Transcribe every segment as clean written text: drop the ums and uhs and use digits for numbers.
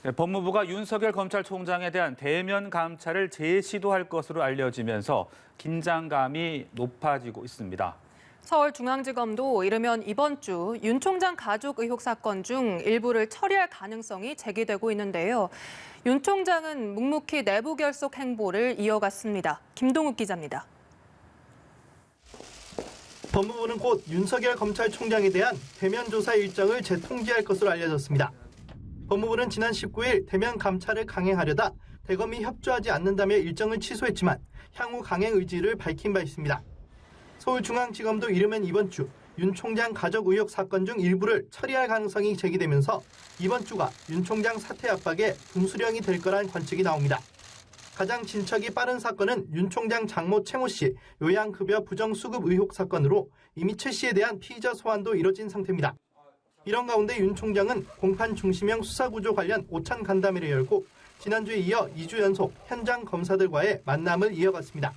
네, 법무부가 윤석열 검찰총장에 대한 대면 감찰을 재시도할 것으로 알려지면서 긴장감이 높아지고 있습니다. 서울중앙지검도 이르면 이번 주 윤 총장 가족 의혹 사건 중 일부를 처리할 가능성이 제기되고 있는데요. 윤 총장은 묵묵히 내부 결속 행보를 이어갔습니다. 김동욱 기자입니다. 법무부는 곧 윤석열 검찰총장에 대한 대면 조사 일정을 재통지할 것으로 알려졌습니다. 법무부는 지난 19일 대면 감찰을 강행하려다 대검이 협조하지 않는다며 일정을 취소했지만 향후 강행 의지를 밝힌 바 있습니다. 서울중앙지검도 이르면 이번 주 윤 총장 가족 의혹 사건 중 일부를 처리할 가능성이 제기되면서 이번 주가 윤 총장 사퇴 압박의 분수령이 될 거란 관측이 나옵니다. 가장 진척이 빠른 사건은 윤 총장 장모 최모 씨 요양급여 부정수급 의혹 사건으로 이미 최 씨에 대한 피의자 소환도 이뤄진 상태입니다. 이런 가운데 윤 총장은 공판 중심형 수사구조 관련 오찬 간담회를 열고 지난주에 이어 2주 연속 현장 검사들과의 만남을 이어갔습니다.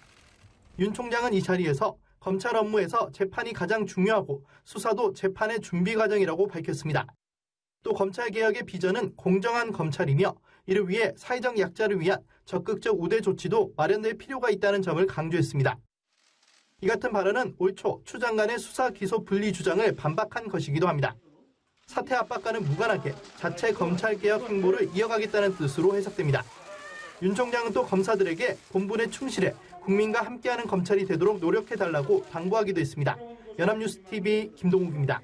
윤 총장은 이 자리에서 검찰 업무에서 재판이 가장 중요하고 수사도 재판의 준비 과정이라고 밝혔습니다. 또 검찰개혁의 비전은 공정한 검찰이며 이를 위해 사회적 약자를 위한 적극적 우대 조치도 마련될 필요가 있다는 점을 강조했습니다. 이 같은 발언은 올 초 추 장관의 수사 기소 분리 주장을 반박한 것이기도 합니다. 사퇴 압박과는 무관하게 자체 검찰개혁 행보를 이어가겠다는 뜻으로 해석됩니다. 윤 총장은 또 검사들에게 본분에 충실해 국민과 함께하는 검찰이 되도록 노력해달라고 당부하기도 했습니다. 연합뉴스TV 김동욱입니다.